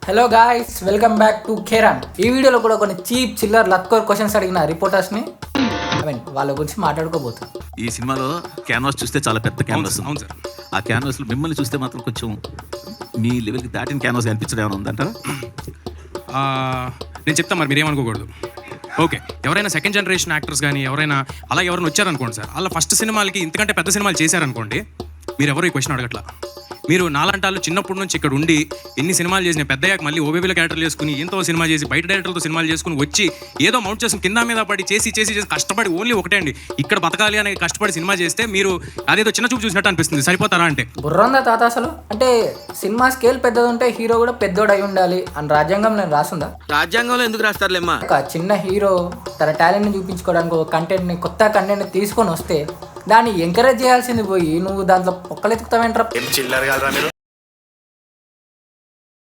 Hello guys, welcome back to కేరాన్. ఈ వీడియోలో కూడా కొన్ని చీప్ చిల్లర్ లత్కోర్ క్వశ్చన్స్ అడిగిన రిపోర్టర్స్ని వాళ్ళ గురించి మాట్లాడుకోబోతాం. ఈ సినిమాలో క్యాన్వాస్ చూస్తే చాలా పెద్ద క్యాన్వాస్. అవును సార్. ఆ క్యాన్వాస్లో మిమ్మల్ని చూస్తే మాత్రం కొంచెం మీ లెవెల్కి దాటిన క్యాన్వాస్ అనిపించడం ఏమైనా ఉందంటారా? నేను చెప్తాను, మరి మీరేమనుకోకూడదు. ఓకే, ఎవరైనా సెకండ్ జనరేషన్ యాక్టర్స్ కానీ ఎవరైనా వచ్చారనుకోండి సార్, అలా ఫస్ట్ సినిమాలకి ఇంతకంటే పెద్ద సినిమాలు చేశారనుకోండి, మీరు ఎవరు ఈ క్వశ్చన్ అడగట్లా. మీరు నాలంటాళ్ళు చిన్నప్పటి నుంచి ఇక్కడ ఉండి ఎన్ని సినిమాలు చేసిన పెద్దయ్యాక మళ్ళీ ఓబీబీలో క్యారెక్టర్లు చేసుకుని ఎంతో సినిమా చేసి బయట డైరెక్టర్లతో సినిమాలు చేసుకుని వచ్చి ఏదో మౌంట్ చేసుకుని కింద మీద పడి చేసి కష్టపడి ఓన్లీ ఒకటే అండి, ఇక్కడ బతకాలి అని కష్టపడి సినిమా చేస్తే మీరు అదేదో చిన్న చూపు చూసినట్టు అనిపిస్తుంది. సరిపోతారా అంటే బుర్రందా తాత అసలు? అంటే సినిమా స్కేల్ పెద్దది ఉంటే హీరో కూడా పెద్దోడు అయి ఉండాలి అని రాజ్యాంగంలో రాసుందా? రాజ్యాంగంలో ఎందుకు రాస్తారులేమ్మా? ఒక చిన్న హీరో తన టాలెంట్ని చూపించుకోవడానికి ఒక కంటెంట్ని కొత్త కంటెంట్ని తీసుకొని వస్తే దాన్ని ఎంకరేజ్ చేయాల్సింది పోయి నువ్వు దాంట్లో ఒక్కలెత్తుకుతావేంట్రా?